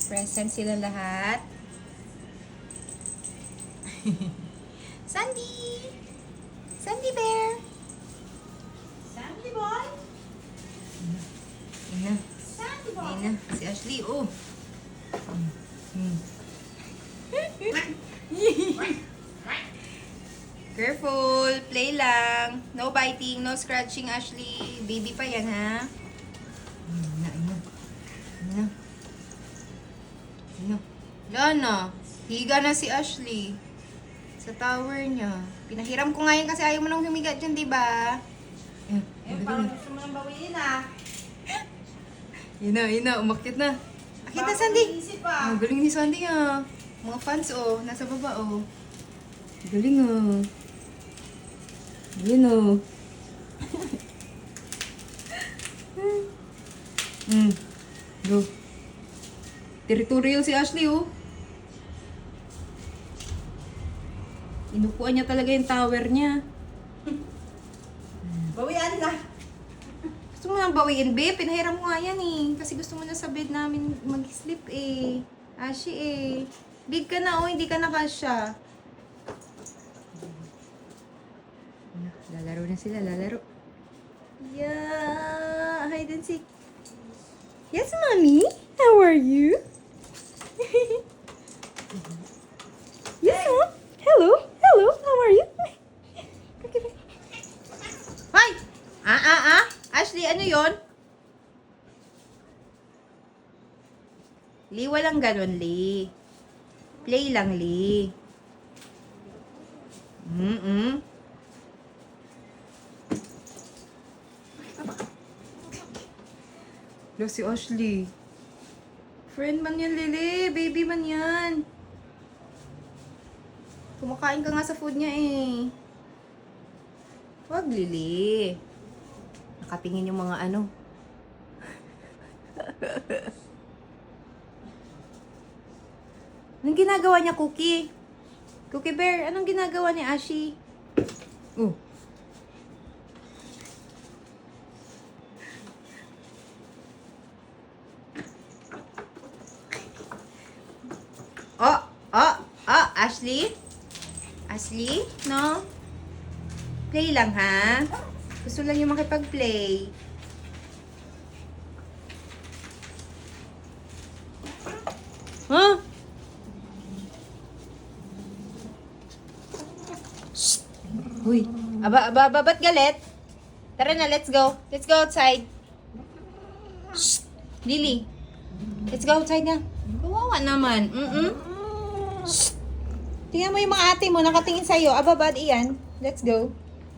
Present sila lahat. Sandy! Sandy Bear! Sandy boy? Ayan na. Sandy boy? Ayan na. Si Ashley, oh. Careful. Play lang. No biting, no scratching, Ashley. Baby pa yan, ha? Ayan na, ayan na. Ayan na. Ayan na. Wala na. Higa na si Ashley. Sa tower niya. Pinahiram ko nga yan kasi ayaw mo nang humiga dyan, diba? Ayan. Eh, parang gusto mo nang bawiin ah. Yun na. Umakyat na. Akita, Bakit Sandy. iniisip ah? Oh, galing ni Sandy ah. Mga fans oh, nasa baba oh. Galing oh. Galing oh. Go. Territorial si Ashley oh. Inupuan niya talaga yung tower niya. Bawian na. Gusto mo nang bawiin, babe? Pinahiram mo nga yan eh. Kasi gusto mo na sa bed namin mag-sleep eh. Ashi eh. Big ka na oh, hindi ka na kasya. Lalaro na sila, lalaro. Yeah, hide and seek. Yes, mommy. How are you? Yes, mom. Hello. Hello. How are you? Hoy! Ashley, ano yon? Lee, walang ganun, Lee. Play lang, Lee. Lo, si Ashley. Friend man yan, Lily. Baby man yan. Kumakain ka nga sa food niya eh. Wag, Lily. Nakatingin yung mga ano. Anong ginagawa niya, Cookie? Cookie Bear, anong ginagawa ni Ashi? Oh. Ashley? Ashley? No? Play lang, ha? Gusto lang yung makipag-play. Huh? Shh! Uy. Ba't galit? Tara na, let's go. Let's go outside. Shh! Lily. Let's go outside na. Kawawa naman. Shh! Tingnan mo yung mga ate mo, nakatingin sa'yo. Ababad, iyan. Let's go.